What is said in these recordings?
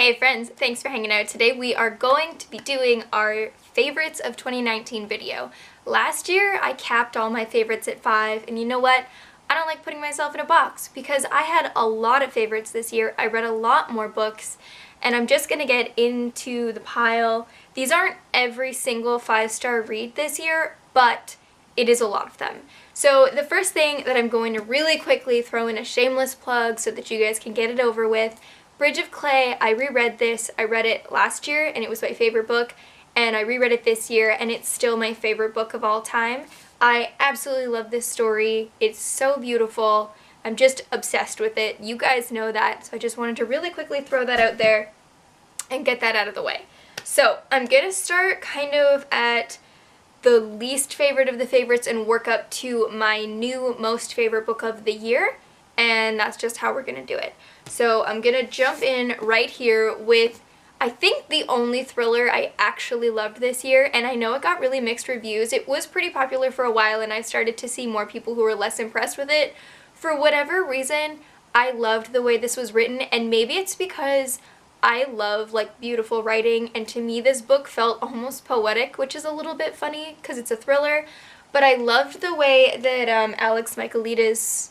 Hey friends, thanks for hanging out. Today we are going to be doing our favorites of 2019 video. Last year I capped all my favorites at 5, and you know what? I don't like putting myself in a box because I had a lot of favorites this year. I read a lot more books, and I'm just gonna get into the pile. These aren't every single 5-star read this year, but it is a lot of them. So the first thing that I'm going to really quickly throw in a shameless plug so that you guys can get it over with. Bridge of Clay, I reread this. I read it last year and it was my favorite book, and I reread it this year and it's still my favorite book of all time. I absolutely love this story. It's so beautiful. I'm just obsessed with it. You guys know that, so I just wanted to really quickly throw that out there and get that out of the way. So I'm gonna start kind of at the least favorite of the favorites and work up to my new most favorite book of the year, and that's just how we're gonna do it. So I'm gonna jump in right here with, I think, the only thriller I actually loved this year, and I know it got really mixed reviews. It was pretty popular for a while and I started to see more people who were less impressed with it. For whatever reason, I loved the way this was written, and maybe it's because I love beautiful writing, and to me this book felt almost poetic, which is a little bit funny because it's a thriller, but I loved the way that Alex Michaelides,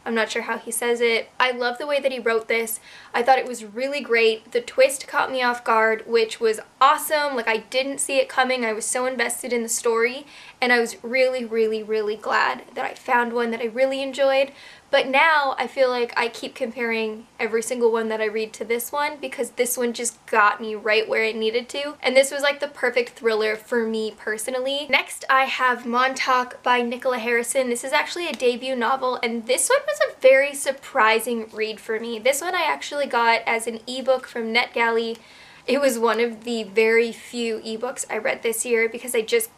I'm not sure how he says it. I love the way that he wrote this. I thought it was really great. The twist caught me off guard, which was awesome. I didn't see it coming. I was so invested in the story, and I was really, really, really glad that I found one that I really enjoyed. But now I feel like I keep comparing every single one that I read to this one because this one just got me right where it needed to. And this was the perfect thriller for me personally. Next I have Montauk by Nicola Harrison. This is actually a debut novel, and this one was a very surprising read for me. This one I actually got as an ebook from NetGalley. It was one of the very few ebooks I read this year because I just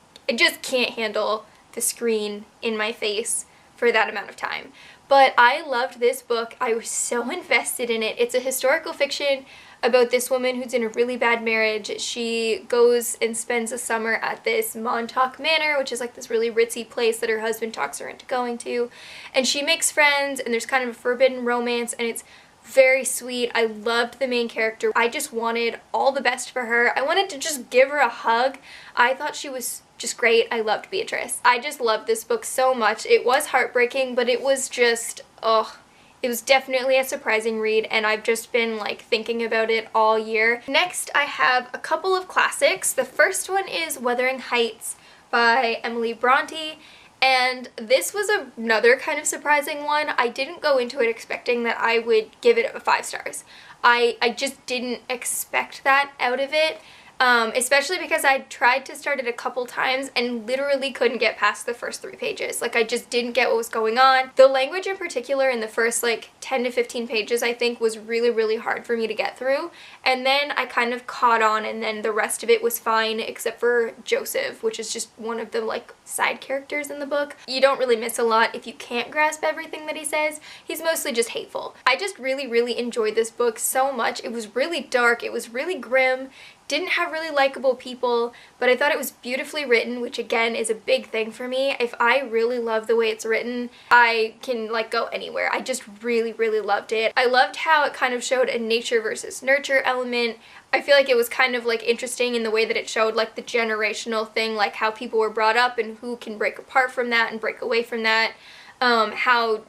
can't handle the screen in my face for that amount of time. But I loved this book. I was so invested in it. It's a historical fiction about this woman who's in a really bad marriage. She goes and spends a summer at this Montauk Manor, which is this really ritzy place that her husband talks her into going to. And she makes friends, and there's kind of a forbidden romance, and it's very sweet. I loved the main character. I just wanted all the best for her. I wanted to just give her a hug. I thought she was just great. I loved Beatrice. I just loved this book so much. It was heartbreaking, but it was just, it was definitely a surprising read, and I've just been thinking about it all year. Next I have a couple of classics. The first one is Wuthering Heights by Emily Bronte, and this was another kind of surprising one. I didn't go into it expecting that I would give it 5 stars. I just didn't expect that out of it. Especially because I tried to start it a couple times and literally couldn't get past the first 3 pages. I just didn't get what was going on. The language in particular in the first 10 to 15 pages I think was really, really hard for me to get through. And then I kind of caught on, and then the rest of it was fine except for Joseph, which is just one of the side characters in the book. You don't really miss a lot if you can't grasp everything that he says. He's mostly just hateful. I just really, really enjoyed this book so much. It was really dark. It was really grim. Didn't have really likable people, but I thought it was beautifully written, which again is a big thing for me. If I really love the way it's written, I can go anywhere. I just really, really loved it. I loved how it kind of showed a nature versus nurture element. I feel like it was kind of interesting in the way that it showed the generational thing, how people were brought up and who can break apart from that and break away from that. How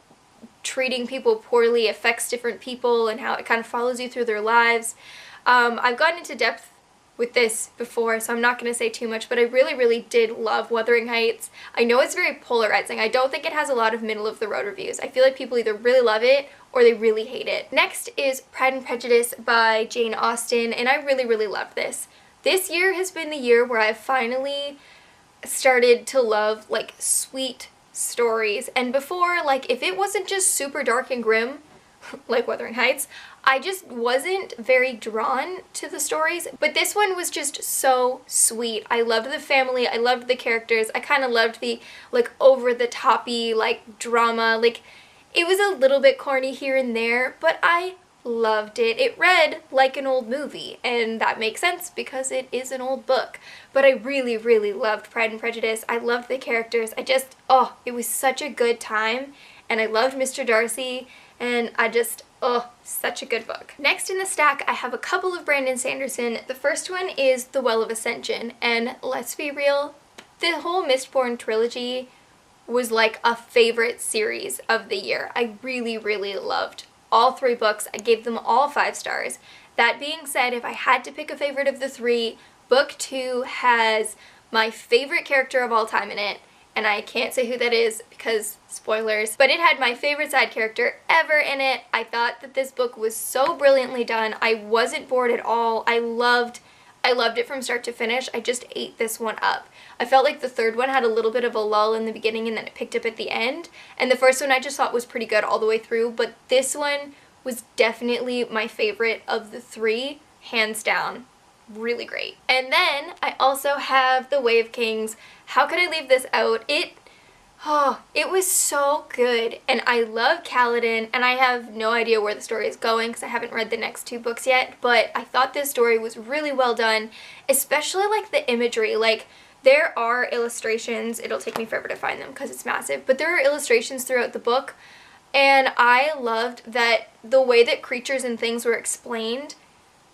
treating people poorly affects different people and how it kind of follows you through their lives. I've gotten into depth with this before, so I'm not going to say too much, but I really, really did love Wuthering Heights. I know it's very polarizing. I don't think it has a lot of middle-of-the-road reviews. I feel like people either really love it or they really hate it. Next is Pride and Prejudice by Jane Austen, and I really, really loved this. This year has been the year where I've finally started to love, sweet stories. And before, if it wasn't just super dark and grim, like Wuthering Heights, I just wasn't very drawn to the stories, but this one was just so sweet. I loved the family, I loved the characters, I kind of loved the over-the-toppy drama. It was a little bit corny here and there, but I loved it. It read like an old movie, and that makes sense because it is an old book. But I really, really loved Pride and Prejudice. I loved the characters. it was such a good time, and I loved Mr. Darcy, and Oh, such a good book. Next in the stack, I have a couple of Brandon Sanderson. The first one is The Well of Ascension, and let's be real, the whole Mistborn trilogy was like a favorite series of the year. I really, really loved all 3 books. I gave them all 5 stars. That being said, if I had to pick a favorite of the 3, book 2 has my favorite character of all time in it, and I can't say who that is because spoilers, but it had my favorite side character ever in it. I thought that this book was so brilliantly done. I wasn't bored at all. I loved it from start to finish. I just ate this one up. I felt like the 3rd one had a little bit of a lull in the beginning and then it picked up at the end. And the first one I just thought was pretty good all the way through, but this one was definitely my favorite of the 3, hands down. Really great. And then I also have The Way of Kings. How could I leave this out? It was so good, and I love Kaladin, and I have no idea where the story is going because I haven't read the next 2 books yet, but I thought this story was really well done, especially like the imagery. Like, there are illustrations, it'll take me forever to find them because it's massive, but there are illustrations throughout the book, and I loved that the way that creatures and things were explained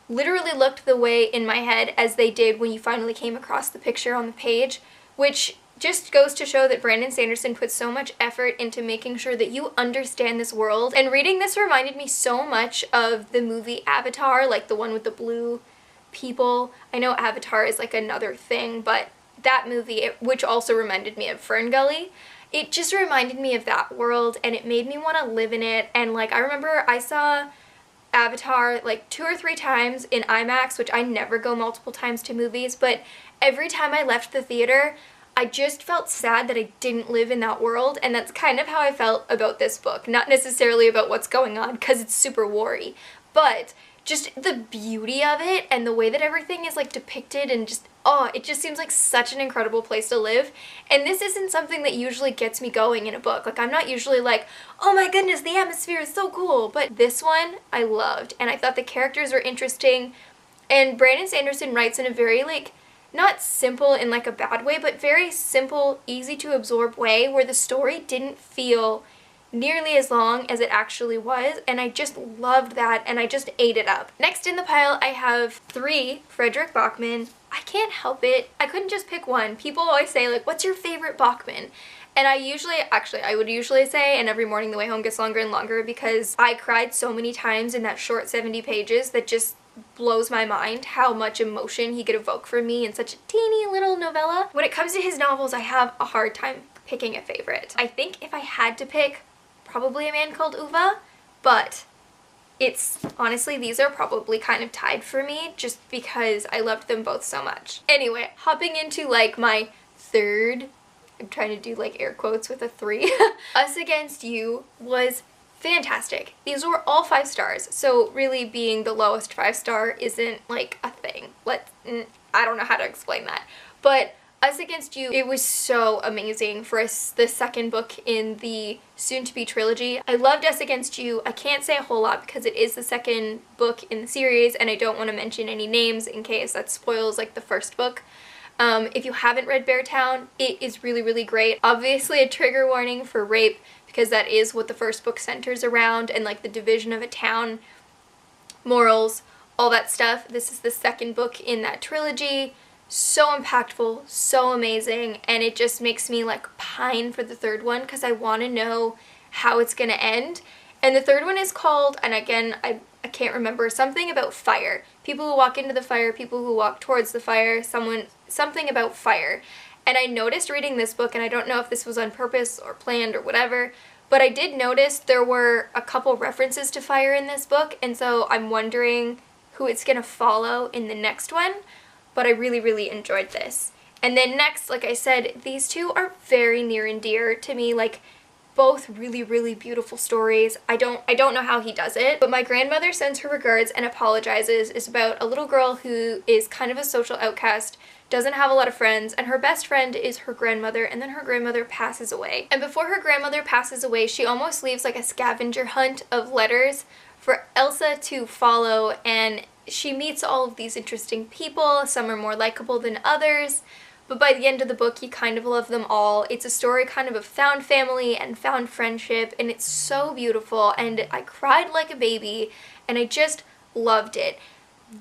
literally looked the way in my head as they did when you finally came across the picture on the page, which just goes to show that Brandon Sanderson put so much effort into making sure that you understand this world. And reading this reminded me so much of the movie Avatar, like the one with the blue people. I know Avatar is like another thing, but that movie, which also reminded me of Ferngully, it just reminded me of that world, and it made me want to live in it. And like, I remember I saw Avatar like 2 or 3 times in IMAX, which I never go multiple times to movies, but every time I left the theater, I just felt sad that I didn't live in that world, and that's kind of how I felt about this book. Not necessarily about what's going on, because it's super war-y, but just the beauty of it and the way that everything is like depicted, and just, oh, it just seems like such an incredible place to live. And this isn't something that usually gets me going in a book. Like, I'm not usually like, oh my goodness, the atmosphere is so cool, but this one I loved, and I thought the characters were interesting, and Brandon Sanderson writes in a very like, not simple in like a bad way, but very simple, easy to absorb way where the story didn't feel nearly as long as it actually was, and I just loved that, and I just ate it up. Next in the pile, I have 3 Frederick Bachman. I can't help it. I couldn't just pick one. People always say like, what's your favorite Bachman? And I would usually say, and every morning the way home gets longer and longer, because I cried so many times in that short 70 pages that just blows my mind how much emotion he could evoke for me in such a teeny little novella. When it comes to his novels, I have a hard time picking a favorite. I think if I had to pick, probably A Man Called Eva, but it's honestly, these are probably kind of tied for me just because I loved them both so much. Anyway, hopping into like my 3rd, I'm trying to do like air quotes with a 3. Us Against You was fantastic. These were all 5 stars, so really being the lowest 5-star isn't like a thing. I don't know how to explain that, but Us Against You, it was so amazing for the 2nd book in the soon-to-be trilogy. I loved Us Against You. I can't say a whole lot because it is the 2nd book in the series, and I don't want to mention any names in case that spoils like the 1st book. If you haven't read Beartown, it is really, really great. Obviously a trigger warning for rape, because that is what the 1st book centers around, and like the division of a town, morals, all that stuff. This is the 2nd book in that trilogy. So impactful, so amazing, and it just makes me like pine for the 3rd one because I want to know how it's gonna end. And the 3rd one is called, and again, I can't remember, something about fire. People who walk into the fire, people who walk towards the fire, something about fire. And I noticed reading this book, and I don't know if this was on purpose or planned or whatever, but I did notice there were a couple references to fire in this book, and so I'm wondering who it's gonna follow in the next one. But I really, really enjoyed this. And then next, like I said, these 2 are very near and dear to me, like both really, really beautiful stories. I don't know how he does it, but My Grandmother Sends Her Regards and Apologizes is about a little girl who is kind of a social outcast, doesn't have a lot of friends, and her best friend is her grandmother, and then her grandmother passes away. And before her grandmother passes away, she almost leaves like a scavenger hunt of letters for Elsa to follow, and she meets all of these interesting people. Some are more likable than others, but by the end of the book you kind of love them all. It's a story kind of found family and found friendship, and it's so beautiful, and I cried like a baby, and I just loved it.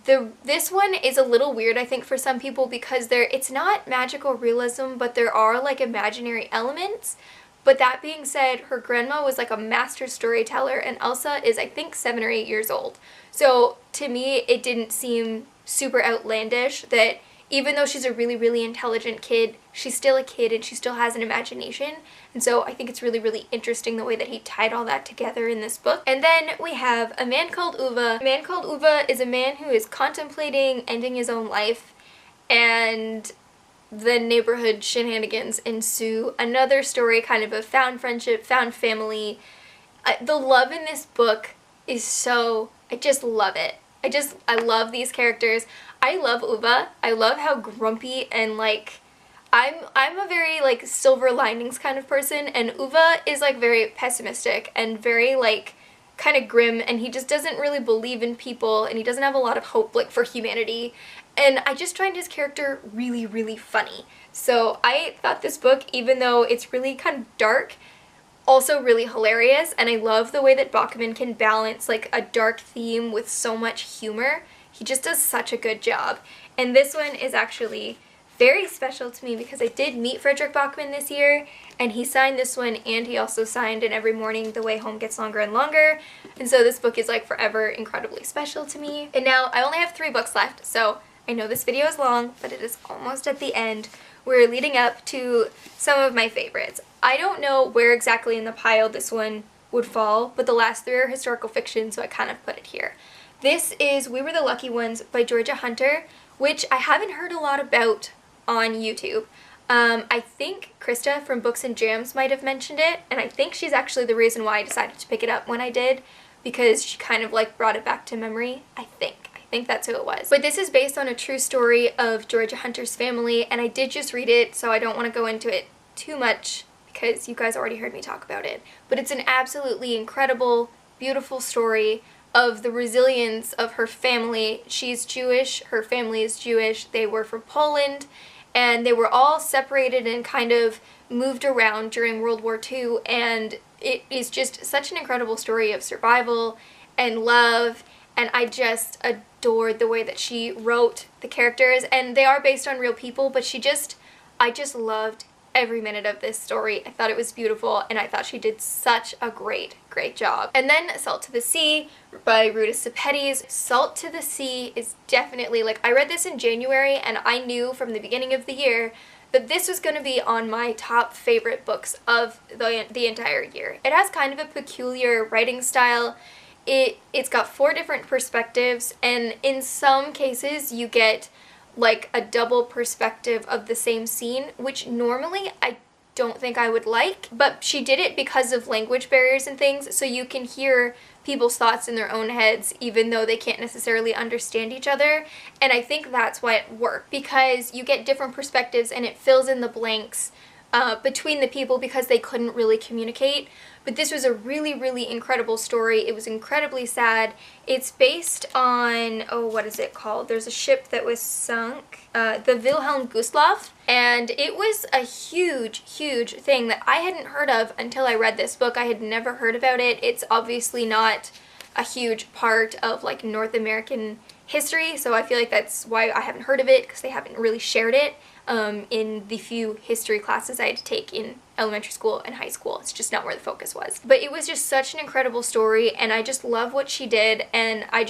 This one is a little weird, I think, for some people because it's not magical realism, but there are like imaginary elements. But that being said, her grandma was like a master storyteller, and Elsa is, I think, 7 or 8 years old. So to me, it didn't seem super outlandish that even though she's a really, really intelligent kid, she's still a kid and she still has an imagination. And so I think it's really, really interesting the way that he tied all that together in this book. And then we have A Man Called Eva. A Man Called Eva is a man who is contemplating ending his own life, and the neighborhood shenanigans ensue. Another story kind of found friendship, found family. The love in this book is so, I just love it. I love these characters. I love Uva. I love how grumpy and like, I'm a very like silver linings kind of person, and Uva is like very pessimistic and very like kind of grim, and he just doesn't really believe in people, and he doesn't have a lot of hope like for humanity. And I just find his character really, really funny. So I thought this book, even though it's really kind of dark, also really hilarious, and I love the way that Bachman can balance like a dark theme with so much humor. He just does such a good job. And this one is actually very special to me because I did meet Frederick Bachman this year, and he signed this one, and he also signed And Every Morning The Way Home Gets Longer and Longer. And so this book is like forever incredibly special to me. And now I only have 3 books left, so I know this video is long, but it is almost at the end. We're leading up to some of my favorites. I don't know where exactly in the pile this one would fall, but the last 3 are historical fiction, so I kind of put it here. This is We Were the Lucky Ones by Georgia Hunter, which I haven't heard a lot about on YouTube. I think Krista from Books and Jams might have mentioned it, and I think she's actually the reason why I decided to pick it up when I did, because she kind of like brought it back to memory, I think that's who it was. But this is based on a true story of Georgia Hunter's family, and I did just read it, so I don't want to go into it too much because you guys already heard me talk about it. But it's an absolutely incredible, beautiful story of the resilience of her family. She's Jewish, her family is Jewish, they were from Poland, and they were all separated and kind of moved around during World War II, and it is just such an incredible story of survival and love, and I just adored the way that she wrote the characters, and they are based on real people, but I just loved every minute of this story. I thought it was beautiful, and I thought she did such a great job. And then Salt to the Sea by Ruta Sepetys. Salt to the Sea is definitely, like, I read this in January, and I knew from the beginning of the year that this was going to be on my top favorite books of the entire year. It has kind of a peculiar writing style. It's got 4 different perspectives, and in some cases you get like a double perspective of the same scene, which normally I don't think I would like, but she did it because of language barriers and things, so you can hear people's thoughts in their own heads even though they can't necessarily understand each other, and I think that's why it worked, because you get different perspectives and it fills in the blanks between the people because they couldn't really communicate. But this was a really, really incredible story. It was incredibly sad. It's based on, oh, what is it called? There's a ship that was sunk, the Wilhelm Gustloff, and it was a huge, huge thing that I hadn't heard of until I read this book. I had never heard about it. It's obviously not a huge part of like North American history, so I feel like that's why I haven't heard of it, because they haven't really shared it in the few history classes I had to take in elementary school and high school. It's just not where the focus was. But it was just such an incredible story, and I just love what she did, and I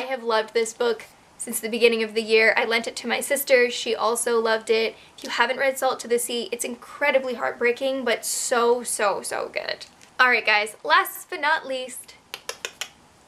have loved this book since the beginning of the year. I lent it to my sister. She also loved it. If you haven't read Salt to the Sea, it's incredibly heartbreaking, but so, so, so good. Alright guys, last but not least,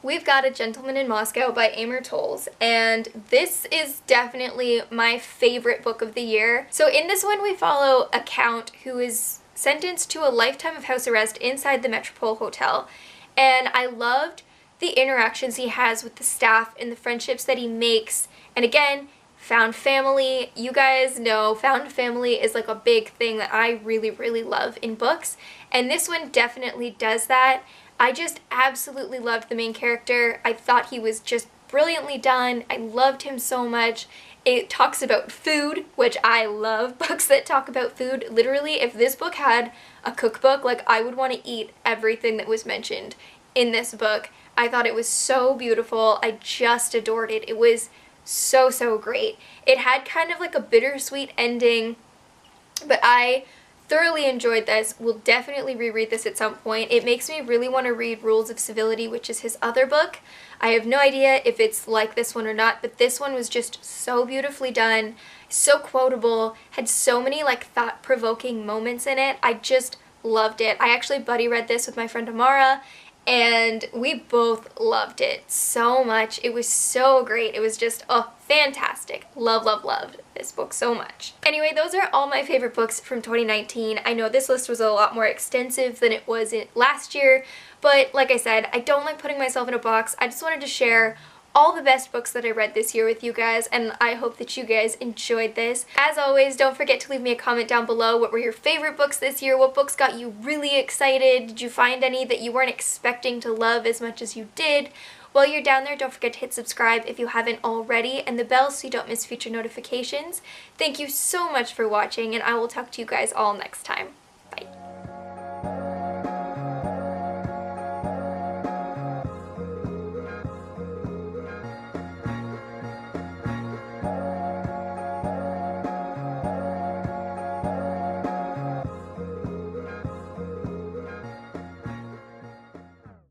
we've got A Gentleman in Moscow by Amor Towles, and this is definitely my favorite book of the year. So in this one we follow a count who is sentenced to a lifetime of house arrest inside the Metropole Hotel, and I loved the interactions he has with the staff and the friendships that he makes, and again, found family. You guys know found family is like a big thing that I really, really love in books, and this one definitely does that. I just absolutely loved the main character. I thought he was just brilliantly done. I loved him so much. It talks about food, which I love books that talk about food. Literally, if this book had a cookbook, like, I would want to eat everything that was mentioned in this book. I thought it was so beautiful. I just adored it. It was so, so great. It had kind of like a bittersweet ending, but I thoroughly enjoyed this. Will definitely reread this at some point. It makes me really want to read Rules of Civility, which is his other book. I have no idea if it's like this one or not, but this one was just so beautifully done, so quotable, had so many like thought-provoking moments in it. I just loved it. I actually buddy read this with my friend Amara, and we both loved it so much. It was so great. It was just, oh, fantastic. Love, love, loved this book so much. Anyway, those are all my favorite books from 2019. I know this list was a lot more extensive than it was last year, but like I said, I don't like putting myself in a box. I just wanted to share all the best books that I read this year with you guys, and I hope that you guys enjoyed this. As always, don't forget to leave me a comment down below. What were your favorite books this year? What books got you really excited? Did you find any that you weren't expecting to love as much as you did? While you're down there, don't forget to hit subscribe if you haven't already, and the bell so you don't miss future notifications. Thank you so much for watching, and I will talk to you guys all next time.